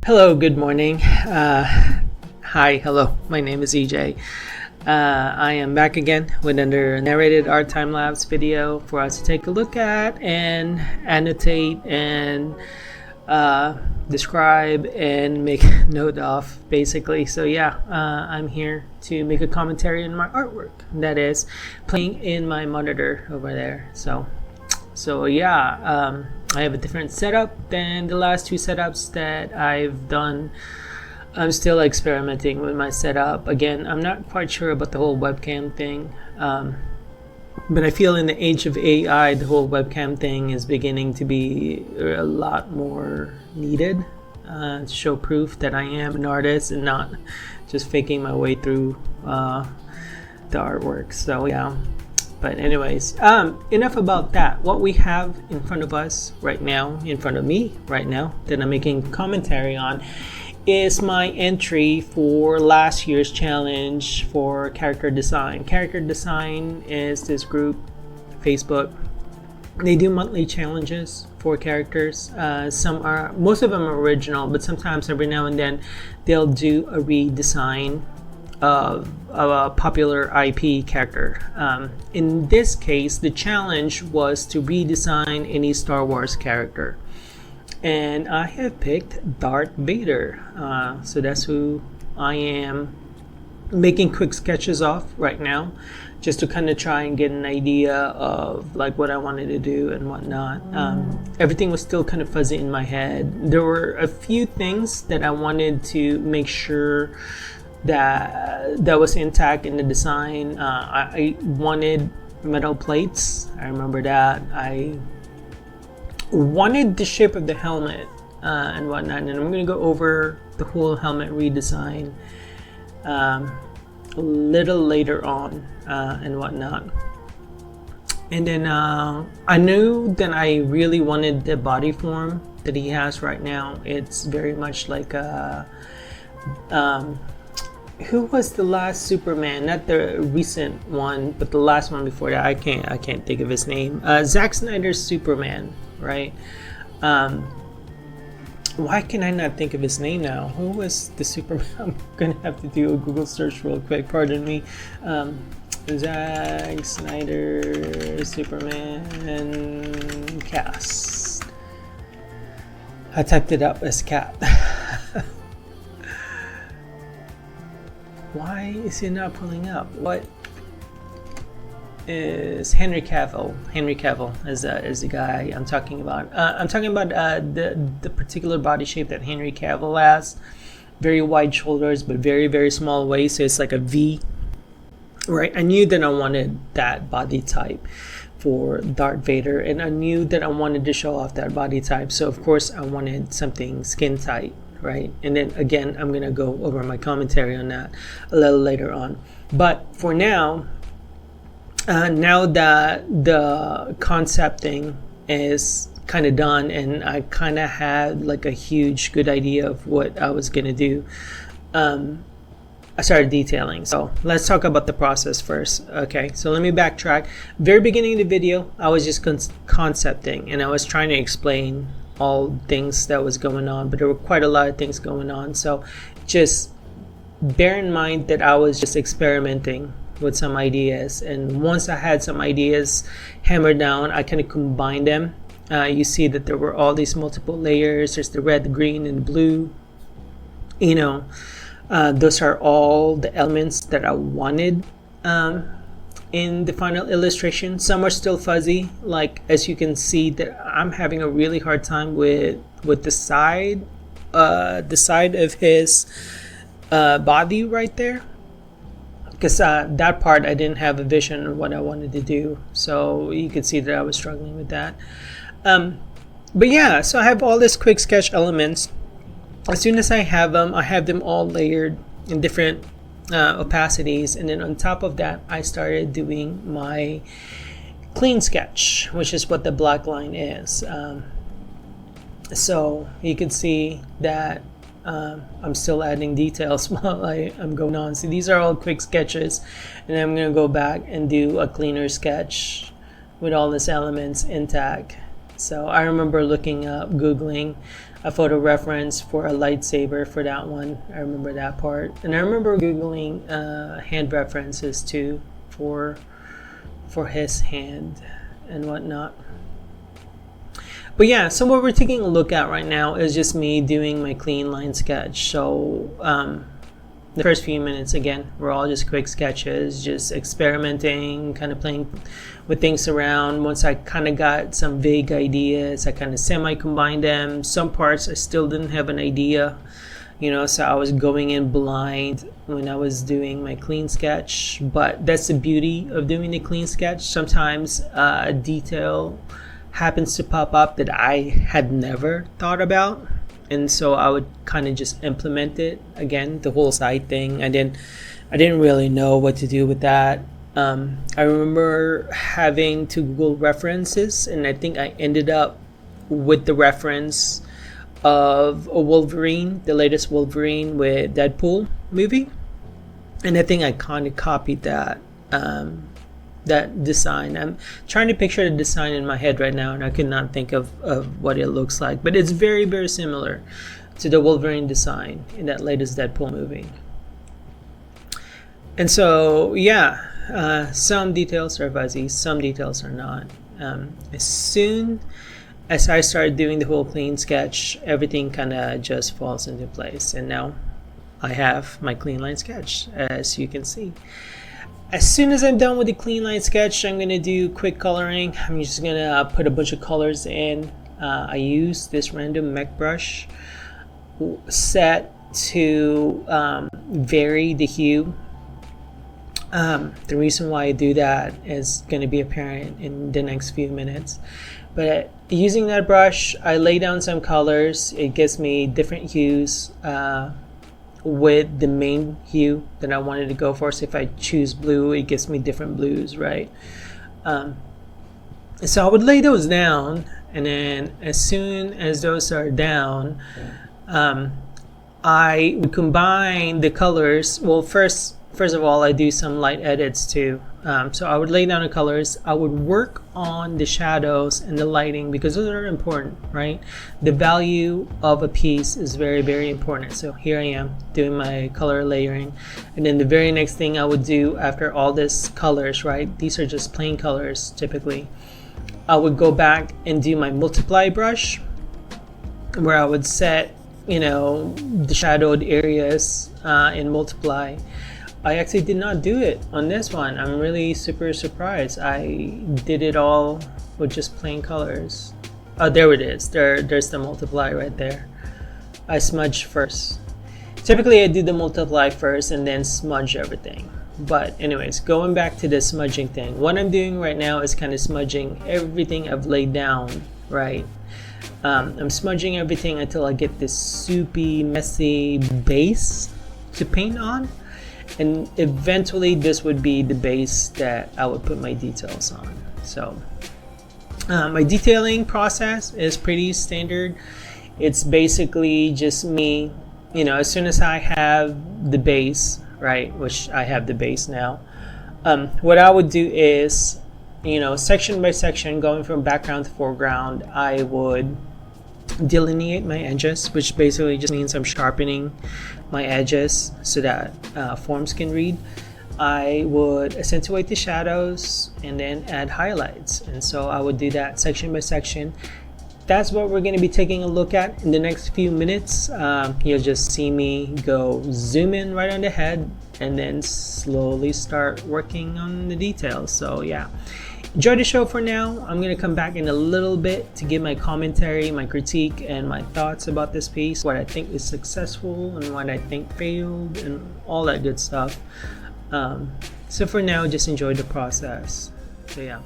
Hello, good morning. Hi, hello. My name is EJ. I am back again with another narrated art time-lapse video for us to take a look at and annotate and describe and make note of, basically. So yeah, I'm here to make a commentary on my artwork that is playing in my monitor over there. So yeah, I have a different setup than the last two setups that I've done. I'm still experimenting with my setup. Again, I'm not quite sure about the whole webcam thing, but I feel in the age of AI, the whole webcam thing is beginning to be a lot more needed to show proof that I am an artist and not just faking my way through the artwork. So yeah. But anyways, enough about that. What we have in front of us right now, in front of me right now, that I'm making commentary on, is my entry for last year's challenge for character design. Character design is this group, Facebook. They do monthly challenges for characters. Most of them are original, but sometimes every now and then they'll do a redesign of a popular IP character. In this case, the challenge was to redesign any Star Wars character, and I have picked Darth Vader. So that's who I am making quick sketches of right now, just to kind of try and get an idea of like what I wanted to do and whatnot. Everything was still kind of fuzzy in my head. There were a few things that I wanted to make sure that was intact in the design. I wanted metal plates. I remember that. I wanted the shape of the helmet and whatnot, and I'm going to go over the whole helmet redesign a little later on and whatnot. And then I knew that I really wanted the body form that he has right now. It's very much like a who was the last Superman? Not the recent one, but the last one before that. I can't think of his name. Zack Snyder's Superman, right? Why can I not think of his name now? Who was the Superman? I'm gonna have to do a Google search real quick. Pardon me. Zack Snyder Superman cast. I typed it up as cat. Why is it not pulling up? What is Henry Cavill? Henry Cavill is the guy I'm talking about. I'm talking about the particular body shape that Henry Cavill has. Very wide shoulders, but very, very small waist. So it's like a V, right? I knew that I wanted that body type for Darth Vader, and I knew that I wanted to show off that body type. So of course I wanted something skin tight. Right, and then again, I'm gonna go over my commentary on that a little later on. But for now, now that the concept thing is kind of done, and I kind of had like a huge good idea of what I was gonna do, I started detailing. So let's talk about the process first. Okay, so let me backtrack. Very beginning of the video, I was just concepting, and I was trying to explain all things that was going on, but there were quite a lot of things going on. So just bear in mind that I was just experimenting with some ideas, and once I had some ideas hammered down, I kind of combined them. You see that there were all these multiple layers. There's the red, the green, and the blue. You know, those are all the elements that I wanted in the final illustration. Some are still fuzzy, like as you can see that I'm having a really hard time with the side of his body right there, because that part I didn't have a vision of what I wanted to do, so you could see that I was struggling with that. But yeah, so I have all these quick sketch elements. As soon as I have them all layered in different opacities, and then on top of that I started doing my clean sketch, which is what the black line is. So you can see that I'm still adding details while I'm going on. So these are all quick sketches, and I'm going to go back and do a cleaner sketch with all these elements intact So I remember looking up, Googling a photo reference for a lightsaber for that one. I remember that part. And I remember Googling hand references too for his hand and whatnot. But yeah, so what we're taking a look at right now is just me doing my clean line sketch. So the first few minutes, again, were all just quick sketches, just experimenting, kind of playing with things around. Once I kind of got some vague ideas, I kind of semi-combined them. Some parts I still didn't have an idea, so I was going in blind when I was doing my clean sketch. But that's the beauty of doing the clean sketch. Sometimes a detail happens to pop up that I had never thought about, and so I would kind of just implement it. Again, the whole side thing, I didn't really know what to do with that. I remember having to Google references, and I think I ended up with the reference of a Wolverine, the latest Wolverine with Deadpool movie, and I think I kind of copied that design. I'm trying to picture the design in my head right now, and I could not think of what it looks like, but it's very, very similar to the Wolverine design in that latest Deadpool movie. And so yeah, some details are fuzzy, some details are not. As soon as I started doing the whole clean sketch, everything kind of just falls into place, and now I have my clean line sketch, as you can see. As soon as I'm done with the clean line sketch, I'm going to do quick coloring. I'm just going to put a bunch of colors in. I use this random mech brush set to vary the hue. The reason why I do that is going to be apparent in the next few minutes. But using that brush, I lay down some colors. It gives me different hues with the main hue that I wanted to go for. So if I choose blue, it gives me different blues, right? So I would lay those down, and then as soon as those are down, I would combine the colors. Well, first of all, I do some light edits too. So I would lay down the colors. I would work on the shadows and the lighting, because those are important, right? The value of a piece is very, very important. So here I am doing my color layering. And then the very next thing I would do after all this colors, right? These are just plain colors typically. I would go back and do my multiply brush, where I would set, the shadowed areas in multiply. I actually did not do it on this one. I'm really super surprised. I did it all with just plain colors. Oh, there it is. There's the multiply right there. I smudge first. Typically I do the multiply first and then smudge everything. But anyways, going back to the smudging thing, what I'm doing right now is kind of smudging everything I've laid down, right? I'm smudging everything until I get this soupy, messy base to paint on. And eventually this would be the base that I would put my details on. So my detailing process is pretty standard. It's basically just me, as soon as I have the base, right, which I have the base now, what I would do is, section by section, going from background to foreground, I would delineate my edges, which basically just means I'm sharpening my edges so that forms can read. I would accentuate the shadows and then add highlights, and so I would do that section by section. That's what we're going to be taking a look at in the next few minutes. You'll just see me go zoom in right on the head and then slowly start working on the details. So yeah, enjoy the show for now. I'm going to come back in a little bit to give my commentary, my critique, and my thoughts about this piece, what I think is successful and what I think failed, and all that good stuff. So for now, just enjoy the process. So yeah.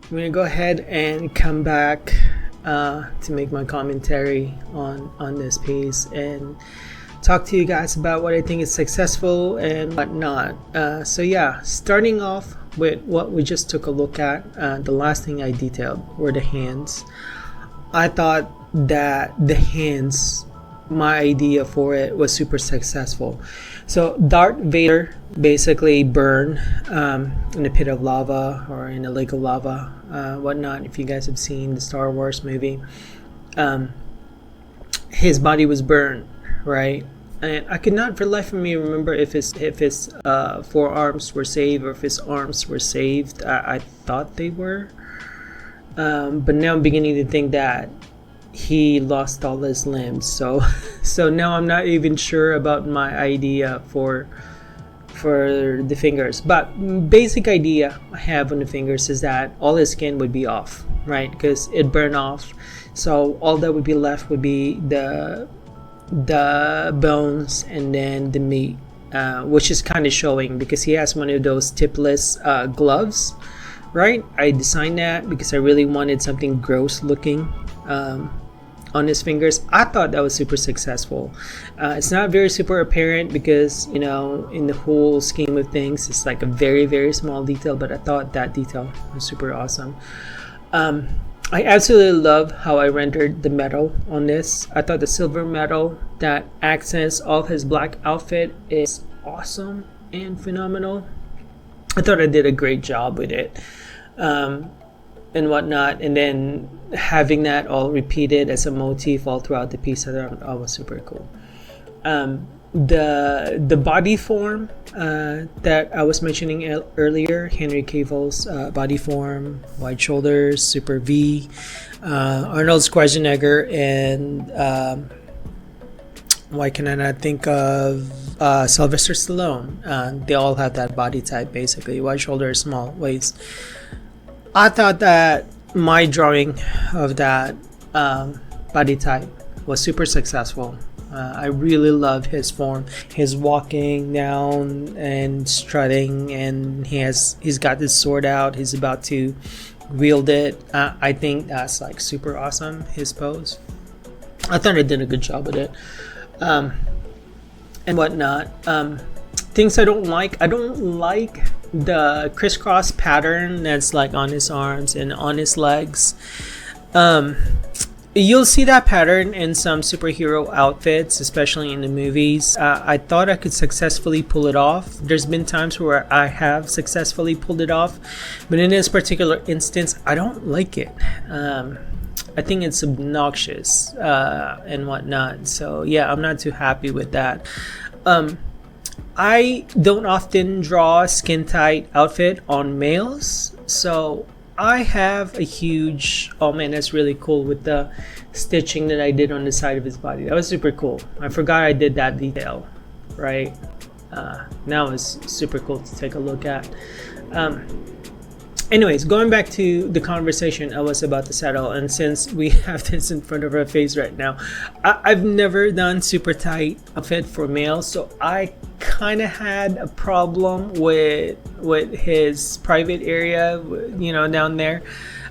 I'm gonna go ahead and come back to make my commentary on this piece and talk to you guys about what I think is successful and what not. So yeah, starting off with what we just took a look at, the last thing I detailed were the hands. I thought that the hands, my idea for it was super successful. So Darth Vader basically burned in a pit of lava or in a lake of lava, whatnot. If you guys have seen the Star Wars movie, his body was burned, right? And I could not for the life of me remember if his forearms were saved or if his arms were saved. I thought they were, but now I'm beginning to think that he lost all his limbs. So now I'm not even sure about my idea for the fingers. But basic idea I have on the fingers is that all his skin would be off, right? Because it burned off. So all that would be left would be the bones and then the meat, which is kind of showing because he has one of those tipless gloves, right? I designed that because I really wanted something gross looking on his fingers. I thought that was super successful. It's not very super apparent because, you know, in the whole scheme of things, it's like a very, very small detail, but I thought that detail was super awesome. I absolutely love how I rendered the metal on this. I thought the silver metal that accents all his black outfit is awesome and phenomenal. I thought I did a great job with it. And whatnot, and then having that all repeated as a motif all throughout the piece, I thought that was super cool. The body form that I was mentioning earlier, Henry Cavill's body form, wide shoulders, super V, Arnold Schwarzenegger, and why can I not think of Sylvester Stallone? They all have that body type basically, wide shoulders, small waist. I thought that my drawing of that body type was super successful. I really love his form, his walking down and strutting, and he's got his sword out. He's about to wield it. I think that's like super awesome. His pose. I thought I did a good job with it, and whatnot. Things I don't like. I don't like the crisscross pattern that's like on his arms and on his legs. You'll see that pattern in some superhero outfits, especially in the movies. I thought I could successfully pull it off. There's been times where I have successfully pulled it off, but in this particular instance, I don't like it. I think it's obnoxious and whatnot. So yeah, I'm not too happy with that. I don't often draw skin tight outfit on males, so I have a huge, oh man, that's really cool with the stitching that I did on the side of his body. That was super cool. I forgot I did that detail, right? Now it's super cool to take a look at. Anyways, going back to the conversation I was about to settle, and since we have this in front of our face right now, I've never done super tight outfit for males, so I kind of had a problem with his private area, you know, down there.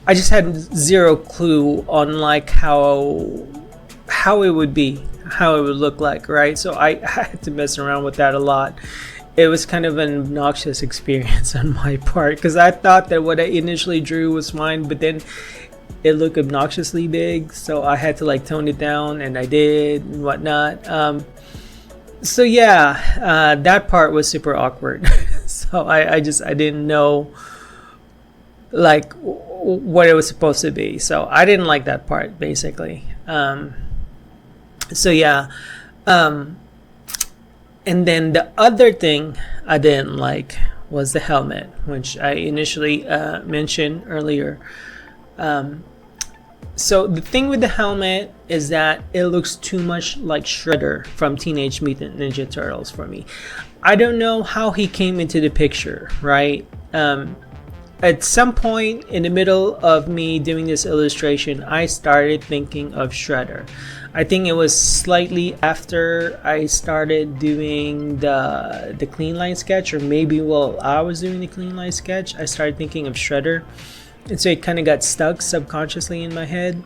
I just had zero clue on like how it would be, how it would look like, right? So I had to mess around with that a lot. It was kind of an obnoxious experience on my part because I thought that what I initially drew was fine, but then it looked obnoxiously big, so I had to like tone it down, and I did and whatnot. So yeah, that part was super awkward. So I didn't know like what it was supposed to be, so I didn't like that part basically. So yeah. And then the other thing I didn't like was the helmet, which I initially mentioned earlier. So the thing with the helmet is that it looks too much like Shredder from Teenage Mutant Ninja Turtles for me. I don't know how he came into the picture, right? At some point in the middle of me doing this illustration, I started thinking of Shredder. I think it was slightly after I started doing the clean line sketch, or maybe while I was doing the clean line sketch, I started thinking of Shredder, and so it kind of got stuck subconsciously in my head.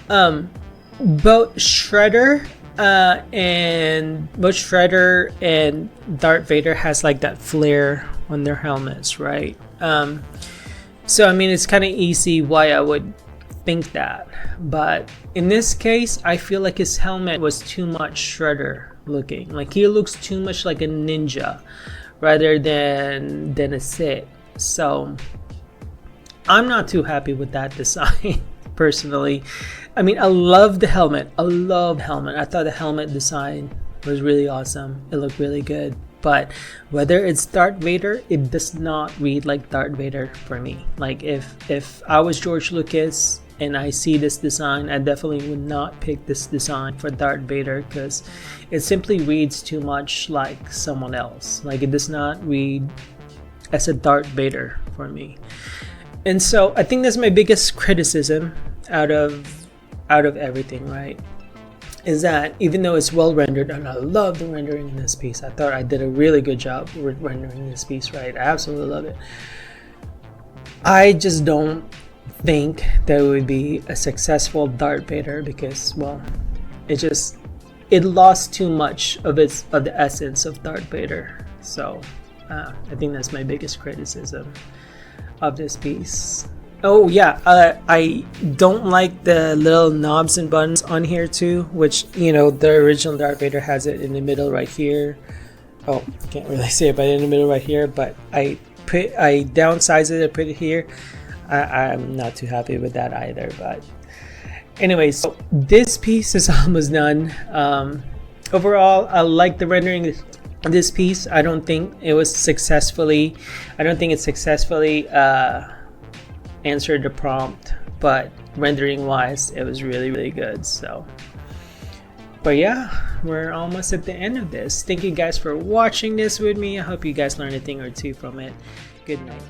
Both Shredder and Darth Vader has like that flare on their helmets, right? So I mean, it's kind of easy why I would think that, but in this case I feel like his helmet was too much Shredder looking. Like he looks too much like a ninja rather than a Sith. So I'm not too happy with that design personally. I mean, I love the helmet. I thought the helmet design was really awesome. It looked really good. But whether it's Darth Vader, it does not read like Darth Vader for me. Like if I was George Lucas and I see this design, I definitely would not pick this design for Darth Vader because it simply reads too much like someone else. Like it does not read as a Darth Vader for me. And so I think that's my biggest criticism out of everything, right? Is that even though it's well rendered, and I love the rendering in this piece, I thought I did a really good job with rendering this piece, right? I absolutely love it. I just don't think that it would be a successful Darth Vader because, well, it lost too much of the essence of Darth Vader. So I think that's my biggest criticism of this piece. Oh yeah, I don't like the little knobs and buttons on here too, which, you know, the original Darth Vader has it in the middle right here. Oh, I can't really see it, but in the middle right here. But I downsized it, I put it here. I'm not too happy with that either. But anyways, so this piece is almost done. Overall, I like the rendering of this piece. I don't think it successfully answered the prompt, but rendering wise it was really, really good. So, but yeah, we're almost at the end of this. Thank you guys for watching this with me. I hope you guys learned a thing or two from it. Good night.